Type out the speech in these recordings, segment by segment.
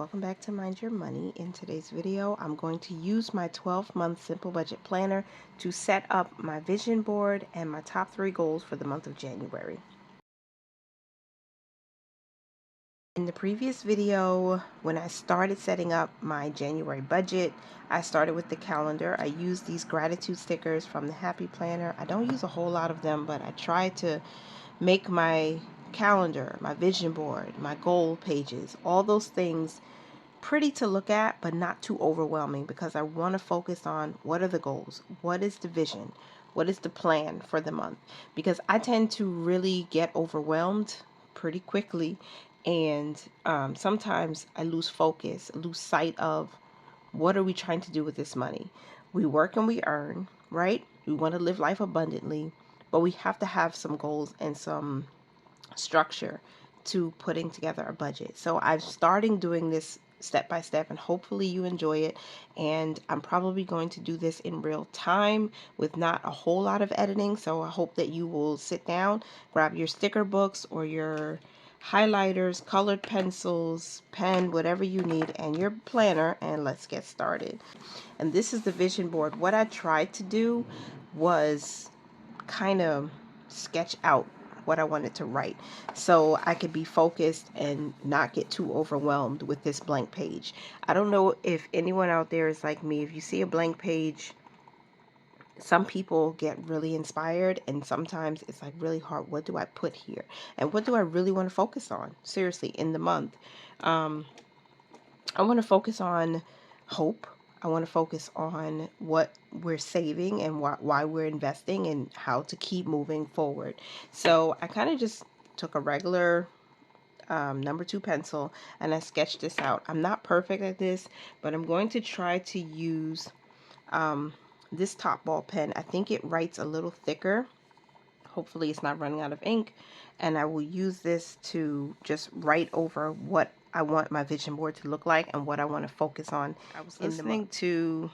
welcome back to Mind Your Money. In today's video, I'm going to use my 12-month Simple Budget Planner to set up my vision board and my top 3 goals for the month of January. In the previous video, when I started setting up my January budget, I started with the calendar. I used these gratitude stickers from the Happy Planner. I don't use a whole lot of them, but I try to make my calendar, my vision board, my goal pages, all those things pretty to look at, but not too overwhelming, because I want to focus on what are the goals, what is the vision, what is the plan for the month, because I tend to really get overwhelmed pretty quickly, and sometimes I lose focus, lose sight of what are we trying to do with this money. We work and we earn, right? We want to live life abundantly, but we have to have some goals and some structure to putting together a budget. So I'm starting doing this step by step, and hopefully you enjoy it. And I'm probably going to do this in real time with not a whole lot of editing. So I hope that you will sit down, grab your sticker books or your highlighters, colored pencils, pen, whatever you need, and your planner, and let's get started. And this is the vision board. What I tried to do was kind of sketch out what I wanted to write so I could be focused and not get too overwhelmed with this blank page. I don't know if anyone out there is like me. If you see a blank page, some people get really inspired, and sometimes it's like really hard. What do I put here? And what do I really want to focus on? Seriously, in the month. I want to focus on hope. I want to focus on what we're saving and why we're investing and how to keep moving forward. So I kind of just took a regular number 2 pencil and I sketched this out. I'm not perfect at this, but I'm going to try to use this top ball pen. I think it writes a little thicker. Hopefully it's not running out of ink, and I will use this to just write over what I want my vision board to look like and what I want to focus on. I was listening to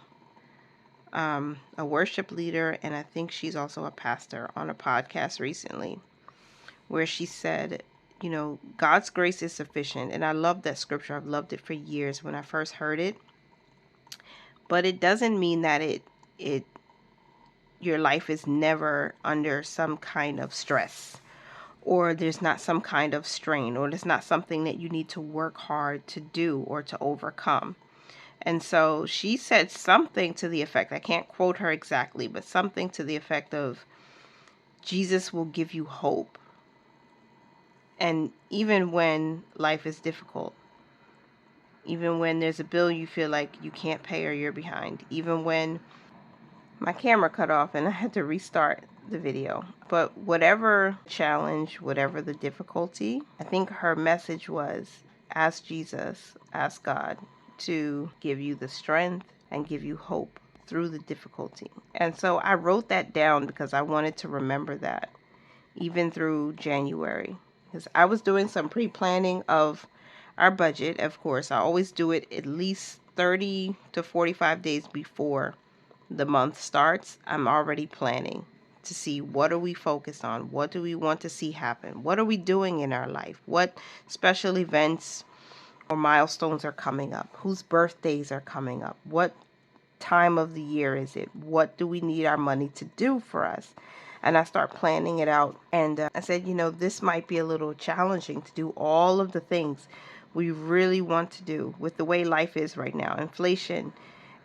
a worship leader, and I think she's also a pastor, on a podcast recently, where she said, you know, God's grace is sufficient. And I love that scripture. I've loved it for years when I first heard it. But it doesn't mean that your life is never under some kind of stress, or there's not some kind of strain, or there's not something that you need to work hard to do or to overcome. And so she said something to the effect, I can't quote her exactly, but something to the effect of, Jesus will give you hope. And even when life is difficult, even when there's a bill you feel like you can't pay or you're behind, even when my camera cut off and I had to restart the video. But whatever challenge, whatever the difficulty, I think her message was, ask Jesus, ask God to give you the strength and give you hope through the difficulty. And so I wrote that down because I wanted to remember that even through January, because I was doing some pre-planning of our budget. Of course, I always do it at least 30 to 45 days before the month starts. I'm already planning to see, what are we focused on? What do we want to see happen? What are we doing in our life? What special events or milestones are coming up? Whose birthdays are coming up? What time of the year is it? What do we need our money to do for us? And I start planning it out. And I said, you know, this might be a little challenging to do all of the things we really want to do with the way life is right now, inflation,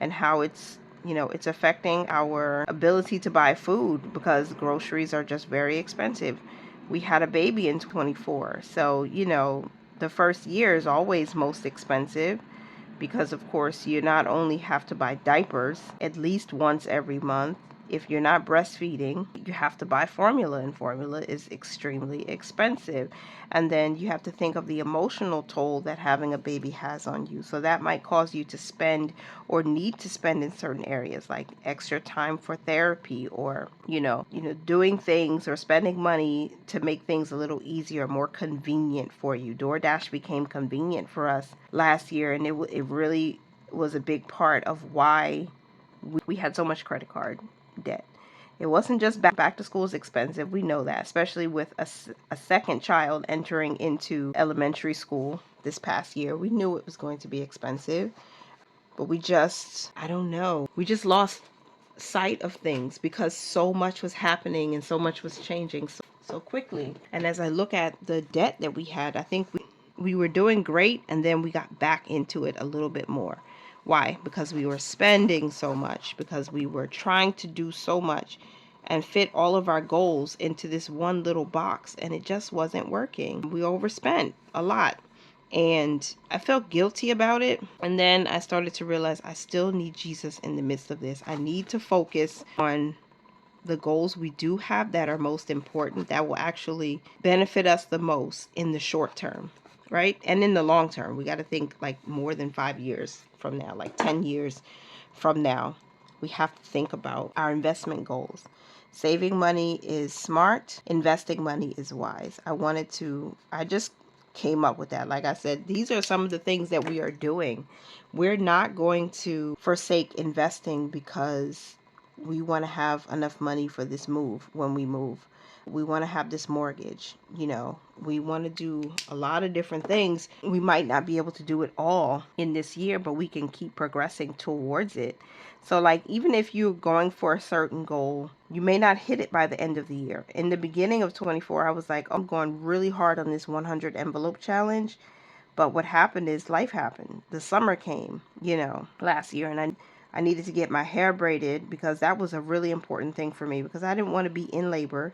and how it's, you know, it's affecting our ability to buy food because groceries are just very expensive. We had a baby in 24. So, you know, the first year is always most expensive because, of course, you not only have to buy diapers at least once every month. If you're not breastfeeding, you have to buy formula, and formula is extremely expensive. And then you have to think of the emotional toll that having a baby has on you. So that might cause you to spend or need to spend in certain areas, like extra time for therapy, or, you know, doing things or spending money to make things a little easier, more convenient for you. DoorDash became convenient for us last year, and it really was a big part of why we had so much credit card debt. It wasn't just back to school is expensive. We know that, especially with a second child entering into elementary school. this past year. We knew it was going to be expensive, but we just, I don't know, we just lost sight of things because so much was happening and so much was changing so quickly. And as I look at the debt that we had, I think we were doing great, and then we got back into it a little bit more. Why? Because we were spending so much, because we were trying to do so much and fit all of our goals into this one little box, and it just wasn't working. We overspent a lot, and I felt guilty about it. And then I started to realize I still need Jesus in the midst of this. I need to focus on the goals we do have that are most important, that will actually benefit us the most in the short term, right? And in the long term, we got to think like more than 5 years from now, like 10 years from now. We have to think about our investment goals. Saving money is smart. Investing money is wise. I just came up with that. Like I said, these are some of the things that we are doing. We're not going to forsake investing because we want to have enough money for this move when we move. We want to have this mortgage, we want to do a lot of different things. We might not be able to do it all in this year, but we can keep progressing towards it. So like, even if you're going for a certain goal, you may not hit it by the end of the year. In the beginning of 24, I was like, I'm going really hard on this 100 envelope challenge. But what happened is life happened. The summer came, last year, and I needed to get my hair braided because that was a really important thing for me, because I didn't want to be in labor.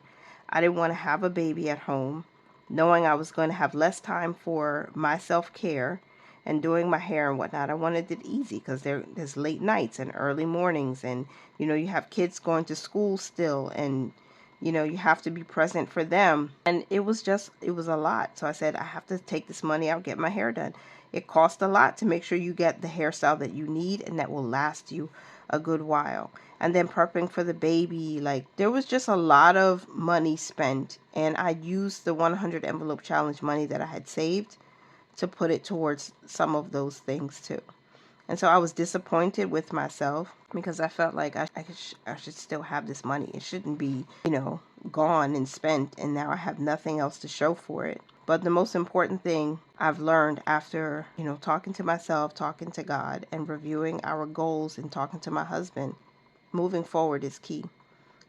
I didn't want to have a baby at home, knowing I was going to have less time for my self-care and doing my hair and whatnot. I wanted it easy because there's late nights and early mornings, and you have kids going to school still, and you have to be present for them. And it was a lot. So I said, I have to take this money out, get my hair done. It costs a lot to make sure you get the hairstyle that you need and that will last you a good while. And then prepping for the baby, like there was just a lot of money spent, and I used the 100 envelope challenge money that I had saved to put it towards some of those things too. And so I was disappointed with myself because I felt like I should still have this money. It shouldn't be, gone and spent, and now I have nothing else to show for it. But the most important thing I've learned after, talking to myself, talking to God, and reviewing our goals and talking to my husband, moving forward is key.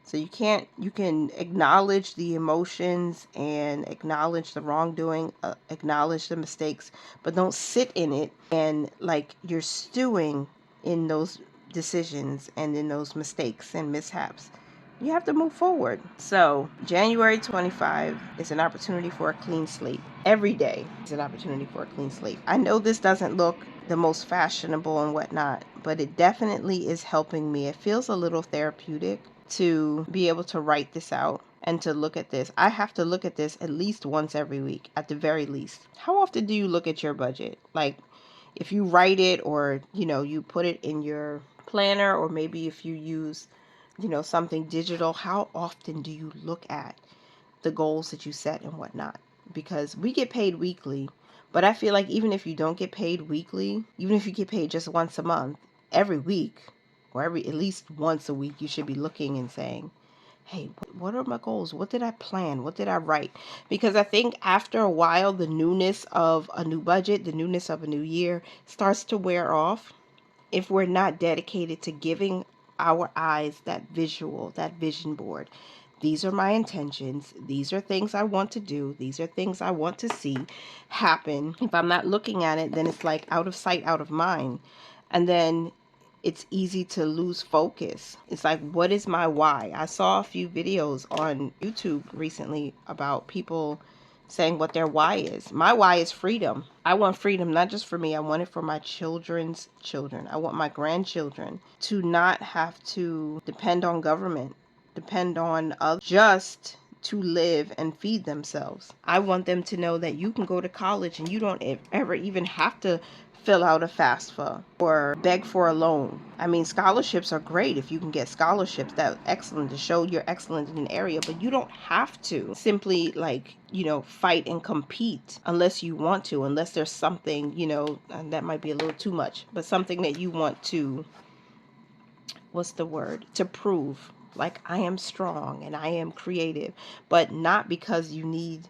So you can acknowledge the emotions and acknowledge the wrongdoing, acknowledge the mistakes, but don't sit in it and like you're stewing in those decisions and in those mistakes and mishaps. You have to move forward. So January 25 is an opportunity for a clean slate. Every day is an opportunity for a clean slate. I know this doesn't look the most fashionable and whatnot, but it definitely is helping me. It feels a little therapeutic to be able to write this out and to look at this. I have to look at this at least once every week, at the very least. How often do you look at your budget? Like, if you write it, or you put it in your planner, or maybe if you use something digital, how often do you look at the goals that you set and whatnot? Because we get paid weekly, but I feel like even if you don't get paid weekly, even if you get paid just once a month, every week, or at least once a week, you should be looking and saying, hey, what are my goals? What did I plan? What did I write? Because I think after a while, the newness of a new budget, the newness of a new year starts to wear off if we're not dedicated to giving our eyes that visual, that vision board. These are my intentions. These are things I want to do. These are things I want to see happen. If I'm not looking at it, then it's like out of sight, out of mind. And then it's easy to lose focus. It's like, what is my why? I saw a few videos on YouTube recently about people saying what their why is. My why is freedom. I want freedom, not just for me. I want it for my children's children. I want my grandchildren to not have to depend on government, depend on others, just to live and feed themselves. I want them to know that you can go to college and you don't ever even have to fill out a FAFSA or beg for a loan. I mean, scholarships are great if you can get scholarships. That's excellent to show you're excellent in an area, but you don't have to simply fight and compete unless you want to, unless there's something, and that might be a little too much, but something that you want to, to prove. Like, I am strong and I am creative, but not because you need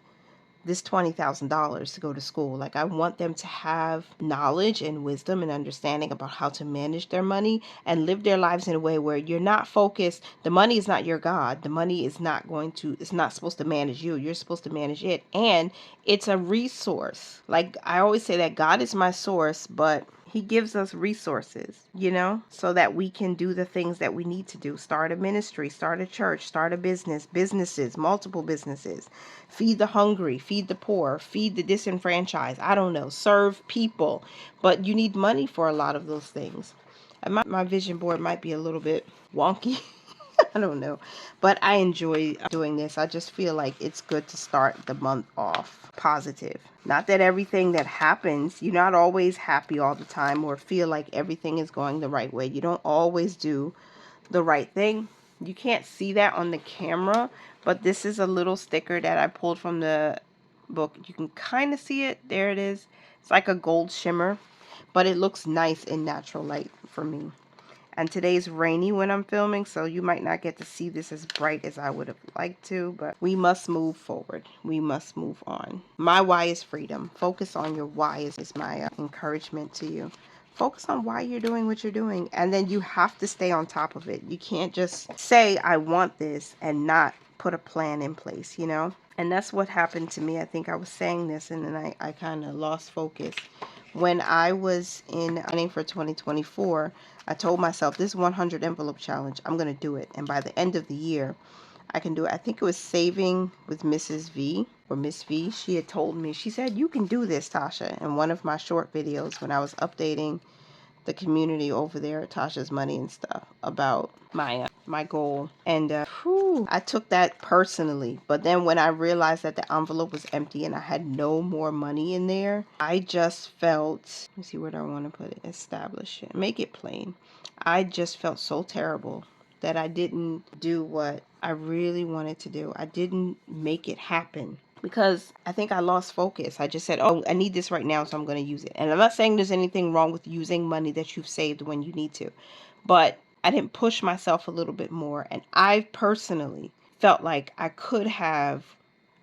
this $20,000 to go to school. Like, I want them to have knowledge and wisdom and understanding about how to manage their money and live their lives in a way where you're not focused. The money is not your God. The money is not it's not supposed to manage you. You're supposed to manage it. And it's a resource. Like, I always say that God is my source, but he gives us resources, so that we can do the things that we need to do. Start a ministry, start a church, start a businesses, multiple businesses, feed the hungry, feed the poor, feed the disenfranchised. I don't know, serve people. But you need money for a lot of those things. And my vision board might be a little bit wonky. I don't know, but I enjoy doing this. I just feel like it's good to start the month off positive. Not that everything that happens, you're not always happy all the time or feel like everything is going the right way. You don't always do the right thing. You can't see that on the camera, but this is a little sticker that I pulled from the book. You can kind of see it. There it is. It's like a gold shimmer, but it looks nice in natural light for me. And today's rainy when I'm filming, so you might not get to see this as bright as I would have liked to, but we must move forward. We must move on. My why is freedom. Focus on your why is my encouragement to you. Focus on why you're doing what you're doing, and then you have to stay on top of it. You can't just say, I want this, and not put a plan in place, And that's what happened to me. I think I was saying this, and then I kind of lost focus. When I was planning for 2024, I told myself, this 100 envelope challenge, I'm going to do it. And by the end of the year, I can do it. I think it was Saving with Mrs. V or Miss V. She had told me, she said, you can do this, Tasha, in one of my short videos when I was updating the community over there at Tasha's Money and stuff about my goal. And I took that personally. But then when I realized that the envelope was empty and I had no more money in there, I just felt, let me see, where do I want to put it? Establish it. Make it plain. I just felt so terrible that I didn't do what I really wanted to do. I didn't make it happen. Because I think I lost focus. I just said, oh, I need this right now, so I'm going to use it. And I'm not saying there's anything wrong with using money that you've saved when you need to. But I didn't push myself a little bit more. And I personally felt like I could have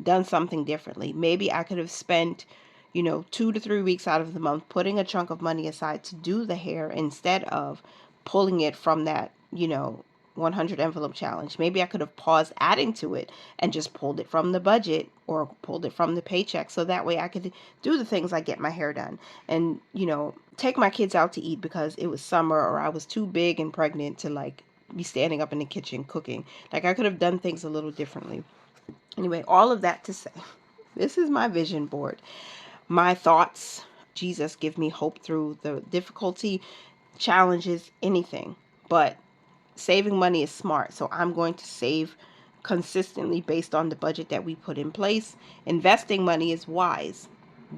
done something differently. Maybe I could have spent, 2 to 3 weeks out of the month putting a chunk of money aside to do the hair instead of pulling it from that, 100 envelope challenge. Maybe I could have paused adding to it and just pulled it from the budget or pulled it from the paycheck, so that way I could do the things like get my hair done and, take my kids out to eat because it was summer or I was too big and pregnant to like be standing up in the kitchen cooking. Like, I could have done things a little differently. Anyway, all of that to say, this is my vision board. My thoughts, Jesus, give me hope through the difficulty, challenges, anything. But saving money is smart, so I'm going to save consistently based on the budget that we put in place. Investing money is wise.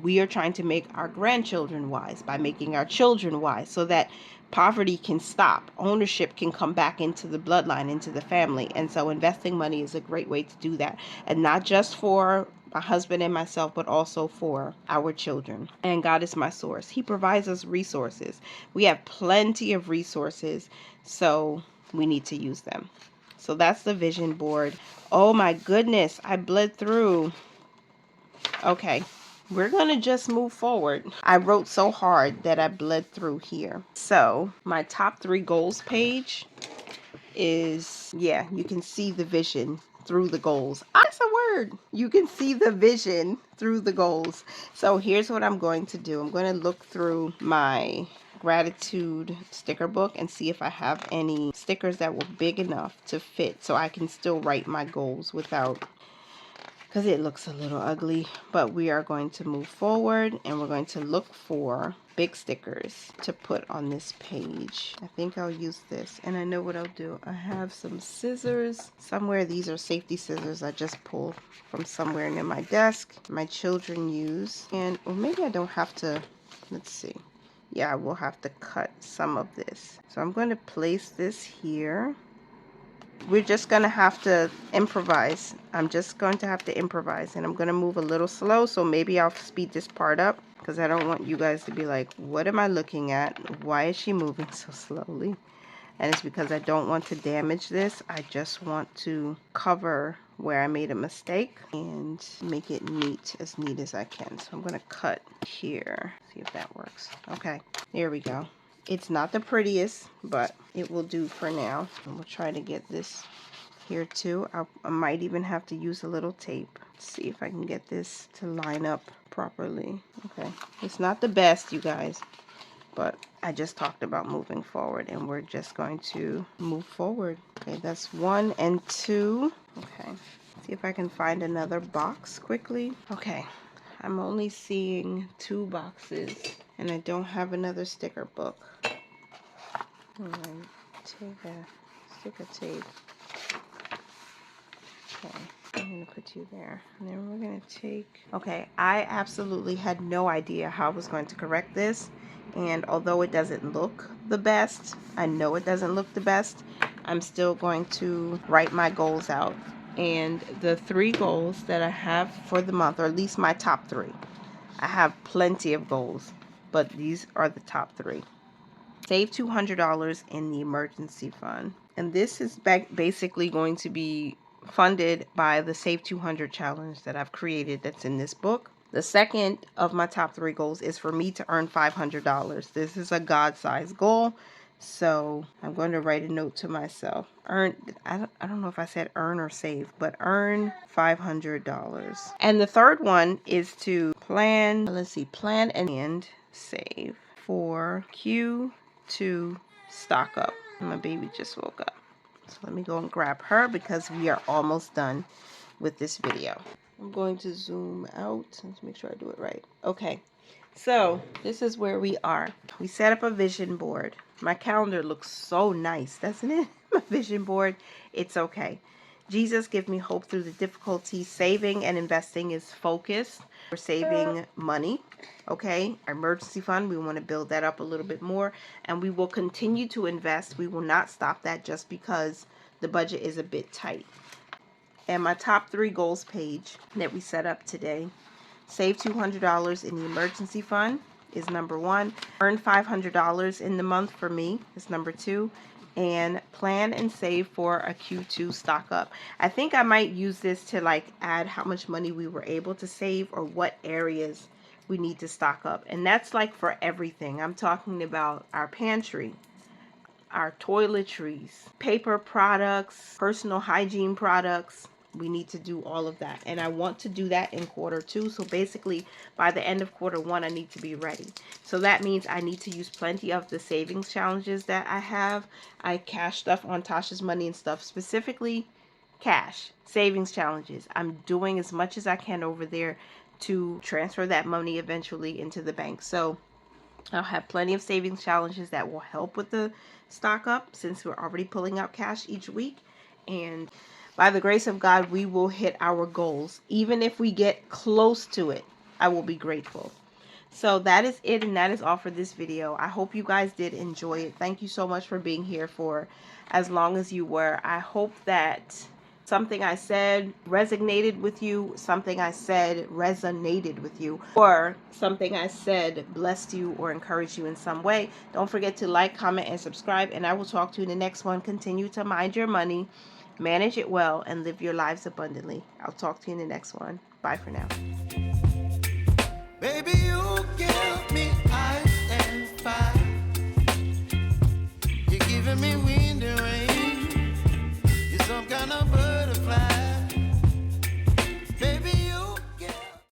We are trying to make our grandchildren wise by making our children wise so that poverty can stop. Ownership can come back into the bloodline, into the family. And so investing money is a great way to do that. And not just for my husband and myself, but also for our children. And God is my source. He provides us resources. We have plenty of resources, so we need to use them. So that's the vision board. Oh my goodness, I bled through. Okay, we're gonna just move forward. I wrote so hard that I bled through here. So my top 3 goals page is, yeah, you can see the vision through the goals. That's a word. You can see the vision through the goals. So here's what I'm going to do. I'm going to look through my gratitude sticker book and see if I have any stickers that were big enough to fit so I can still write my goals without, because it looks a little ugly. But we are going to move forward and we're going to look for big stickers to put on this page. I think I'll use this, and I know what I'll do. I have some scissors somewhere. These are safety scissors I just pulled from somewhere near my desk. My children use, and or maybe I don't have to. Let's see. Yeah, I will have to cut some of this. So I'm going to place this here. We're just going to have to improvise. I'm just going to have to improvise, and I'm going to move a little slow, so maybe I'll speed this part up because I don't want you guys to be like, what am I looking at? Why is she moving so slowly? and it's because I don't want to damage this. I just want to cover where I made a mistake and make it neat, as neat as I can. So I'm going to cut here, see if that works. Okay, there we go. It's not the prettiest, but it will do for now. And we'll try to get this here too. I might even have to use a little tape. Let's see if I can get this to line up properly. Okay, it's not the best, you guys, but I just talked about moving forward, and we're just going to move forward. Okay, that's 1 and 2. Okay, see if I can find another box quickly. Okay, I'm only seeing 2 boxes, and I don't have another sticker book. Alright, take a sticker tape. Okay, I'm going to put you there. And then we're going to take... Okay, I absolutely had no idea how I was going to correct this. And although it doesn't look the best, I know it doesn't look the best, I'm still going to write my goals out. And the 3 goals that I have for the month, or at least my top 3. I have plenty of goals, but these are the top 3. Save $200 in the emergency fund. And this is basically going to be funded by the Save 200 challenge that I've created that's in this book. The second of my top 3 goals is for me to earn $500. This is a God-sized goal, so I'm going to write a note to myself. I don't know if I said earn or save, but earn $500. And the third one is to plan and save for Q2 stock up. My baby just woke up. So let me go and grab her because we are almost done with this video. I'm going to zoom out to make sure I do it right. Okay, so this is where we are. We set up a vision board. My calendar looks so nice, doesn't it? My vision board, it's okay. Jesus, give me hope through the difficulty. Saving and investing is focused. We're saving money, okay? Our emergency fund, we want to build that up a little bit more, and we will continue to invest. We will not stop that just because the budget is a bit tight. And my top 3 goals page that we set up today. Save $200 in the emergency fund is number 1. Earn $500 in the month for me is number 2. And plan and save for a Q2 stock up. I think I might use this to like add how much money we were able to save or what areas we need to stock up. And that's like for everything. I'm talking about our pantry, our toiletries, paper products, personal hygiene products. We need to do all of that, and I want to do that in quarter 2. So basically by the end of quarter 1 I need to be ready. So that means I need to use plenty of the savings challenges that I have. I cash stuff on Tasha's Money and stuff, specifically cash savings challenges. I'm doing as much as I can over there to transfer that money eventually into the bank. So I'll have plenty of savings challenges that will help with the stock up since we're already pulling out cash each week. And by the grace of God, we will hit our goals. Even if we get close to it, I will be grateful. So that is it, and that is all for this video. I hope you guys did enjoy it. Thank you so much for being here for as long as you were. I hope that something I said resonated with you, something I said resonated with you, or something I said blessed you or encouraged you in some way. Don't forget to like, comment, and subscribe, and I will talk to you in the next one. Continue to mind your money, manage it well, and live your lives abundantly. I'll talk to you in the next one. Bye for now.